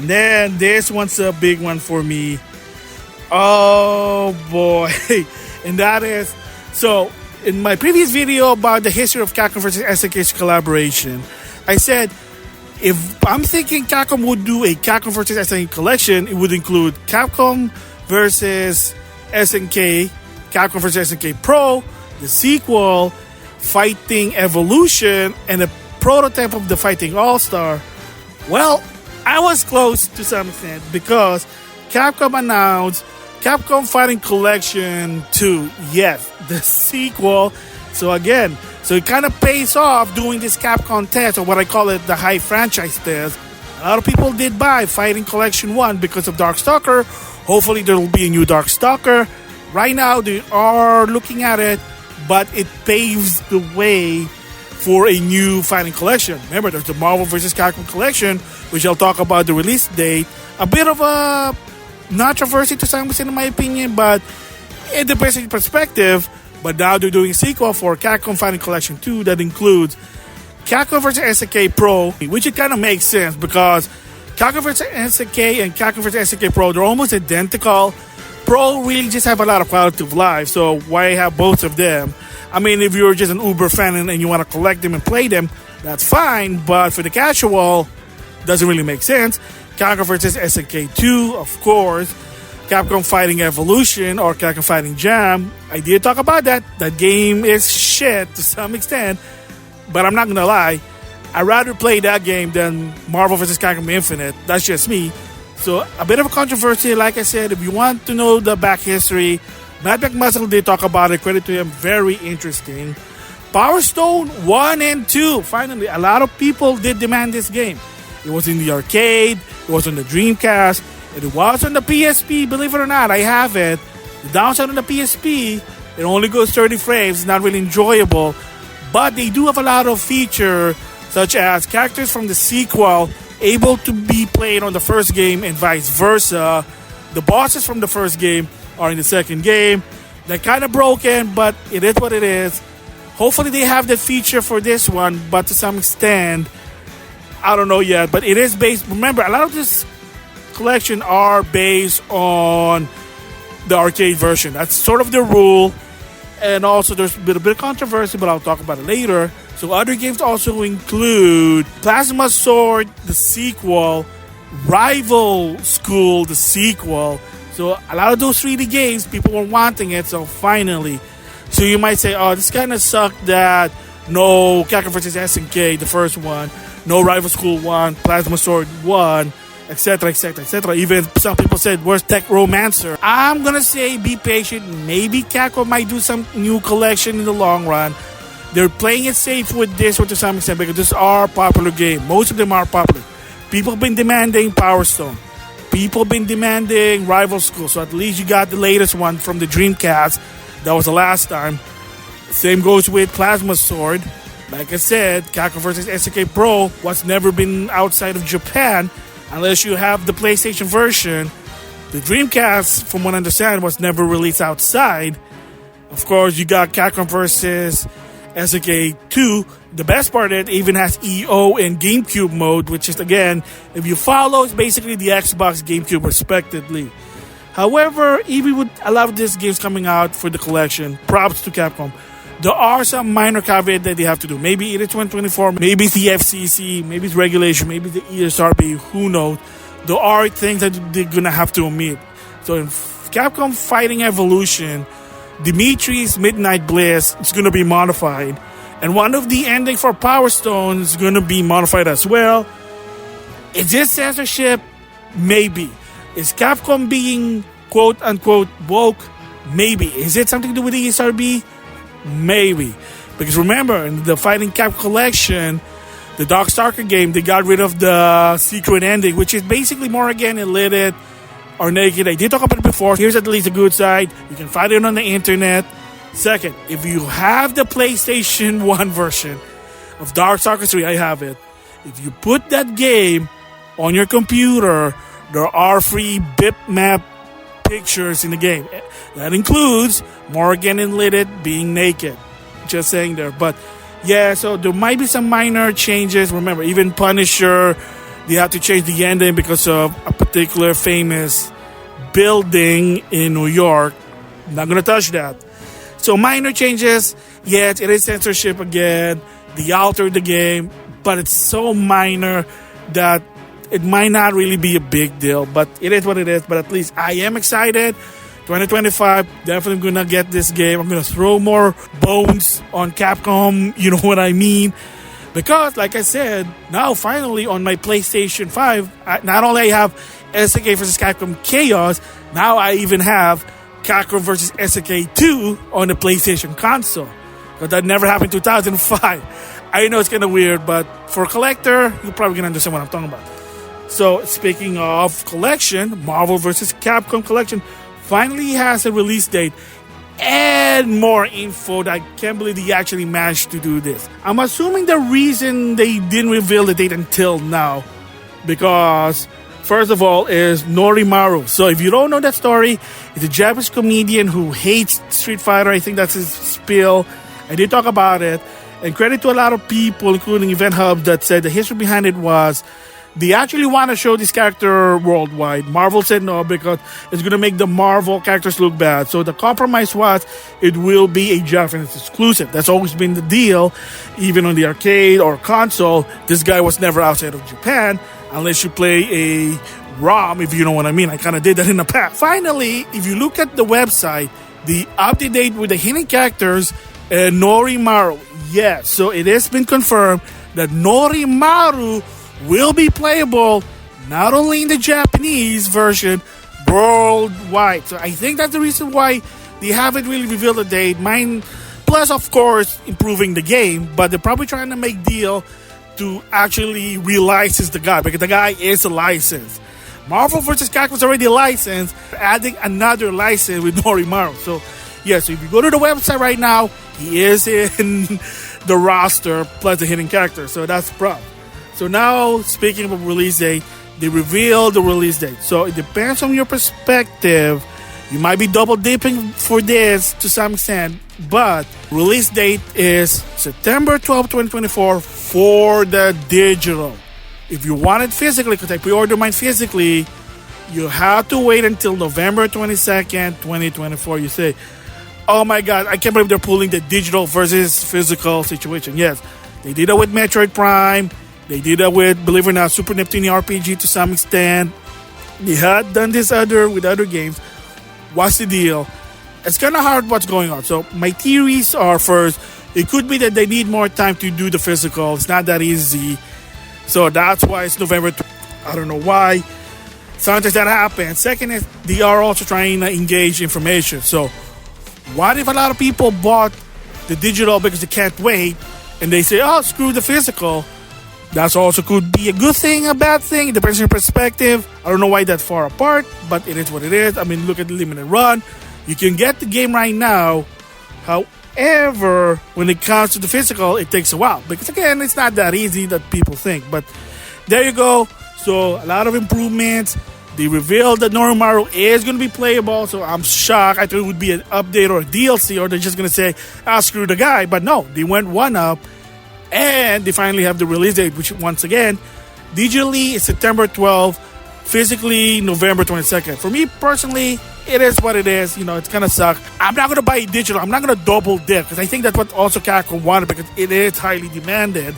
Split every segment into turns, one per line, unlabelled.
And then this one's a big one for me. Oh boy. And that is, so in my previous video about the history of Capcom versus SNK's collaboration, I said if I'm thinking Capcom would do a Capcom versus SNK collection, it would include Capcom versus SNK, Capcom versus SNK Pro, the sequel, Fighting Evolution, and a prototype of the Fighting All-Star. Well, I was close to some extent because Capcom announced Capcom Fighting Collection 2. Yes, the sequel. So again, so it kind of pays off doing this Capcom test, or what I call it, the high franchise test. A lot of people did buy Fighting Collection 1 because of Darkstalker. Hopefully there will be a new Darkstalker. Right now they are looking at it, but it paves the way for a new Fighting Collection. Remember, there's the Marvel vs. Capcom Collection, which I'll talk about the release date. A bit of a controversy to some extent in my opinion, but it depends on perspective. But now they're doing a sequel for Capcom Fighting Collection 2 that includes Capcom vs. SNK Pro, which it kind of makes sense because Capcom vs. SNK and Capcom vs. SNK Pro, they're almost identical. Pro really just have a lot of quality of life, so why have both of them? I mean, if you're just an Uber fan and you want to collect them and play them, that's fine, but for the casual, doesn't really make sense. Capcom vs. SNK 2, of course. Capcom Fighting Evolution or Capcom Fighting Jam. I did talk about that. That game is shit to some extent, but I'm not gonna lie. I'd rather play that game than Marvel vs. Capcom Infinite. That's just me. So a bit of a controversy, like I said. If you want to know the back history, Matt McMuscle did talk about it. Credit to him. Very interesting. Power Stone 1 and 2. Finally, a lot of people did demand this game. It was in the arcade. It was on the Dreamcast. And it was on the PSP. Believe it or not, I have it. The downside on the PSP, it only goes 30 frames. It's not really enjoyable. But they do have a lot of features, such as characters from the sequel able to be played on the first game and vice versa. The bosses from the first game are in the second game. They're kind of broken, but it is what it is. Hopefully they have that feature for this one, but to some extent, I don't know yet. But it is based, remember, a lot of this collection are based on the arcade version. That's sort of the rule. And also there's a bit of controversy, but I'll talk about it later. So other games also include Plasma Sword, the sequel, Rival School, the sequel. So a lot of those 3D games, people were wanting it, so finally. So you might say, oh, this kind of sucked that no Capcom vs. SNK, the first one, no Rival School 1, Plasma Sword 1, etc., etc., etc. Even some people said, where's Tech Romancer? I'm going to say be patient. Maybe Capcom might do some new collection in the long run. They're playing it safe with this one to some extent because this are popular game. Most of them are popular. People have been demanding Power Stone. People have been demanding Rival School. So at least you got the latest one from the Dreamcast. That was the last time. Same goes with Plasma Sword. Like I said, Capcom vs. SNK Pro was never been outside of Japan unless you have the PlayStation version. The Dreamcast, from what I understand, was never released outside. Of course, you got Capcom vs. SNK 2. The best part, it even has EO and GameCube mode, which is, again, if you follow, it's basically the Xbox, GameCube, respectively. However, even with a lot of these games coming out for the collection, props to Capcom, there are some minor caveats that they have to do. Maybe it is 2024, maybe it's the FCC, maybe it's regulation, maybe it's the ESRB, who knows. There are things that they're going to have to omit. So in Capcom Fighting Evolution, Dimitri's Midnight Bliss is going to be modified. And one of the endings for Power Stone is going to be modified as well. Is this censorship? Maybe. Is Capcom being quote-unquote woke? Maybe. Is it something to do with the ESRB? Maybe. Because remember, in the Fighting Cap collection, the Darkstalker game, they got rid of the secret ending, which is basically more again illiterate or naked. I did talk about it before. Here's at least a good side. You can find it on the internet. Second, if you have the PlayStation 1 version of Darkstalker 3, I have it. If you put that game on your computer, there are free bitmap pictures in the game. That includes Morgan and Lidit being naked. Just saying there. But yeah, so there might be some minor changes. Remember, even Punisher, they had to change the ending because of a particular famous building in New York. Not gonna touch that. So minor changes. Yes, it is censorship again. They altered the game, but it's so minor that it might not really be a big deal. But it is what it is. But at least I am excited. 2025, definitely gonna get this game. I'm gonna throw more bones on Capcom. You know what I mean? Because, like I said, now finally on my PlayStation 5, not only I have SNK vs. Capcom Chaos, now I even have Capcom vs. SNK 2 on the PlayStation console. But that never happened in 2005. I know it's kind of weird, but for a collector, you're probably going to understand what I'm talking about. So, speaking of collection, Marvel vs. Capcom Collection finally has a release date and more info. That I can't believe they actually managed to do this. I'm assuming the reason they didn't reveal the date until now, because first of all is Norimaru. So if you don't know that story, it's a Japanese comedian who hates Street Fighter. I think that's his spiel. I did talk about it. And credit to a lot of people, including Event Hub, that said the history behind it was they actually want to show this character worldwide. Marvel said no because it's going to make the Marvel characters look bad. So the compromise was it will be a Japanese exclusive. That's always been the deal. Even on the arcade or console, this guy was never outside of Japan unless you play a ROM, if you know what I mean. I kind of did that in the past. Finally, if you look at the website, the update date with the hidden characters and Norimaru. Yes, so it has been confirmed that Norimaru will be playable not only in the Japanese version, worldwide. So I think that's the reason why they haven't really revealed the date. Mine, plus of course improving the game, but they're probably trying to make deal to actually relicense the guy, because the guy is a license. Marvel vs. Capcom is already licensed, adding another license with Norimaru. So yes, if you go to the website right now, he is in the roster plus the hidden character. So that's pro. So now, speaking of release date, they revealed the release date. So it depends on your perspective. You might be double dipping for this to some extent, but release date is September 12, 2024 for the digital. If you want it physically, because I pre-ordered mine physically, you have to wait until November 22nd, 2024. You say, oh my God, I can't believe they're pulling the digital versus physical situation. Yes, they did it with Metroid Prime. They did that with, believe it or not, Super Neptune RPG to some extent. They had done this with other games. What's the deal? It's kind of hard what's going on. So my theories are, first, it could be that they need more time to do the physical. It's not that easy. So that's why it's November. I don't know why. Sometimes that happens. Second is they are also trying to engage information. So what if a lot of people bought the digital because they can't wait and they say, oh, screw the physical? That also could be a good thing, a bad thing. It depends on your perspective. I don't know why that's far apart, but it is what it is. I mean, look at the limited run. You can get the game right now. However, when it comes to the physical, it takes a while. Because again, it's not that easy that people think. But there you go. So a lot of improvements. They revealed that Norimaru is going to be playable. So I'm shocked. I thought it would be an update or a DLC, or they're just going to say, screw the guy. But no, they went one up. And they finally have the release date, which once again, digitally is September 12th, physically November 22nd. For me personally, it is what it is. You know, it's gonna suck. I'm not gonna buy it digital. I'm not gonna double dip, because I think that's what also Capcom wanted, because it is highly demanded.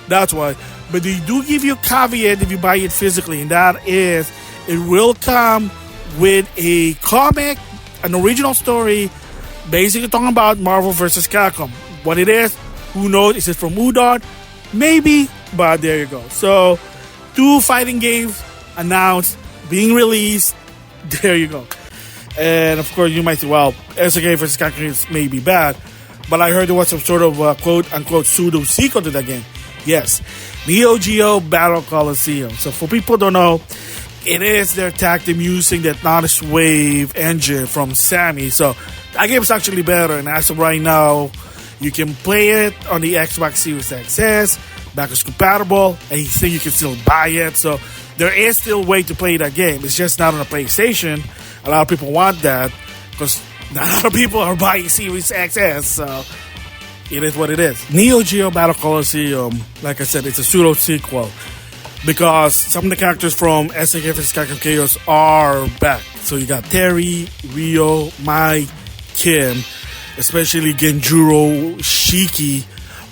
That's why. But they do give you a caveat if you buy it physically, and that is it will come with a comic, an original story, basically talking about Marvel vs. Capcom. What it is, who knows? Is it from Udon? Maybe, but there you go. So, 2 fighting games announced, being released. There you go. And of course, you might say, well, SNK vs. Capcom may be bad, but I heard there was some sort of quote-unquote pseudo-sequel to that game. Yes, Neo Geo Battle Colosseum. So for people who don't know, it is their tag team using that NautoAis Wave engine from Sammy. So that game is actually better, and as of right now, you can play it on the Xbox Series XS, backwards compatible, and you think you can still buy it. So there is still a way to play that game. It's just not on a PlayStation. A lot of people want that because not a lot of people are buying Series XS. So it is what it is. Neo Geo Battle Colosseum, like I said, it's a pseudo sequel. because some of the characters from SNK vs. Capcom Chaos are back. So you got Terry, Rio, Mai, Kim, especially Genjuro, Shiki,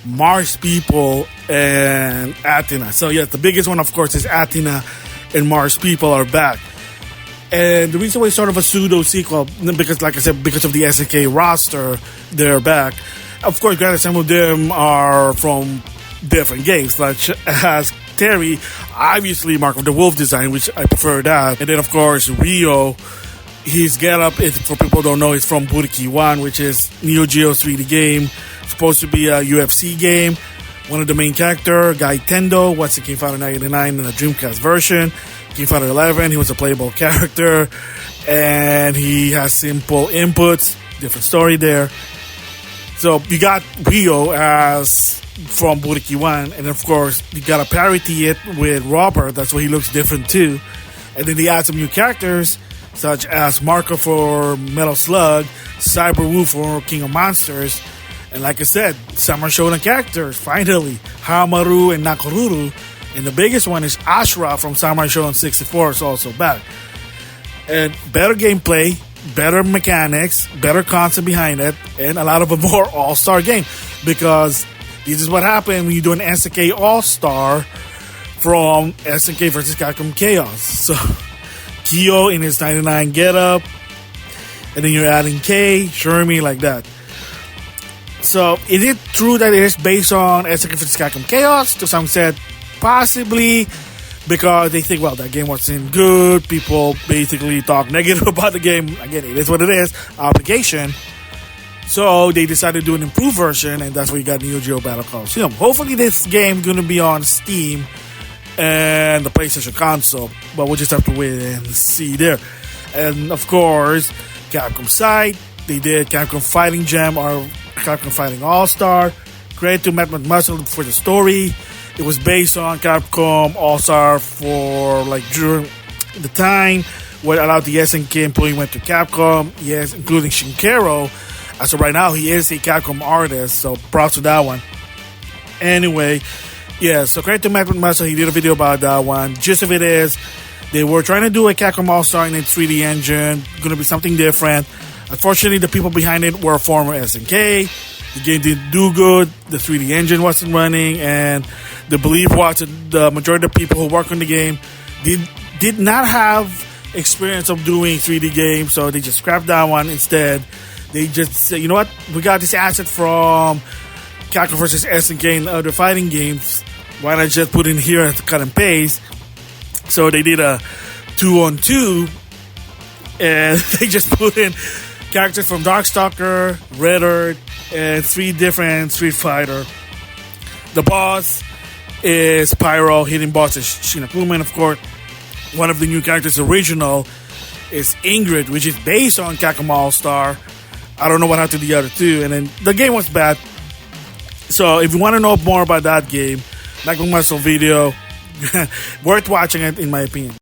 Mars People, and Athena. So yeah, the biggest one, of course, is Athena and Mars People are back. And the reason why it's sort of a pseudo sequel, because like I said, because of the SNK roster, they're back. Of course, granted, some of them are from different games, such as Terry, obviously Mark of the Wolf design, which I prefer that. And then, of course, Rio, his getup, for people who don't know, is from Buriki 1, which is Neo Geo's 3D game. Supposed to be a UFC game. One of the main character, Guy Tendo, once it came out in 1999 in a Dreamcast version. Came out in 11, he was a playable character. And he has simple inputs, different story there. So you got Rio as from Buriki 1, and of course you gotta parity it with Robert, that's why he looks different too. And then they add some new characters such as Marco for Metal Slug, Cyber Wu for King of Monsters, and like I said, Summer Shonen characters, finally, Hamaru and Nakoruru, and the biggest one is Ashura from Samurai Shodown 64 is also back. And better gameplay, better mechanics, better concept behind it, and a lot of a more all-star game, because this is what happened when you do an SNK All-Star from SNK vs. Capcom Chaos. So, GEO in his 99 getup, and then you're adding K, Shermie, like that. So, is it true that it is based on SNK vs. Capcom Chaos? To some said, possibly, because they think, well, that game wasn't good. People basically talk negative about the game. Again, it is what it is. Obligation. So they decided to do an improved version, and that's why you got Neo Geo Battle Colosseum. Hopefully this game is going to be on Steam and the PlayStation console, but we'll just have to wait and see there. And of course, Capcom side, they did Capcom Fighting Gem or Capcom Fighting All-Star. Credit to Matt McMuscle for the story. It was based on Capcom All-Star for like during the time where allowed the SNK employee went to Capcom, yes, including Shinkero. As of right now, he is a Capcom artist, so props to that one. Anyway, yeah, so credit to Matt McMuscle, he did a video about that one. Gist of it is, they were trying to do a Capcom All-Star in its 3D engine, going to be something different. Unfortunately, the people behind it were former SNK. The game didn't do good, the 3D engine wasn't running, and the belief was that the majority of the people who work on the game did not have experience of doing 3D games, so they just scrapped that one instead. They just said, you know what, we got this asset from Capcom vs. SNK and other fighting games, why not just put in here to cut and paste? So they did a 2-on-2, and they just put in characters from Darkstalker, Red Earth, and 3 different Street Fighter. The boss is Pyro, hidden boss is Shinakuma, and of course, one of the new characters original is Ingrid, which is based on Capcom All-Star. I don't know what happened to the other two, and then the game was bad. So if you want to know more about that game, like my muscle video, worth watching it in my opinion.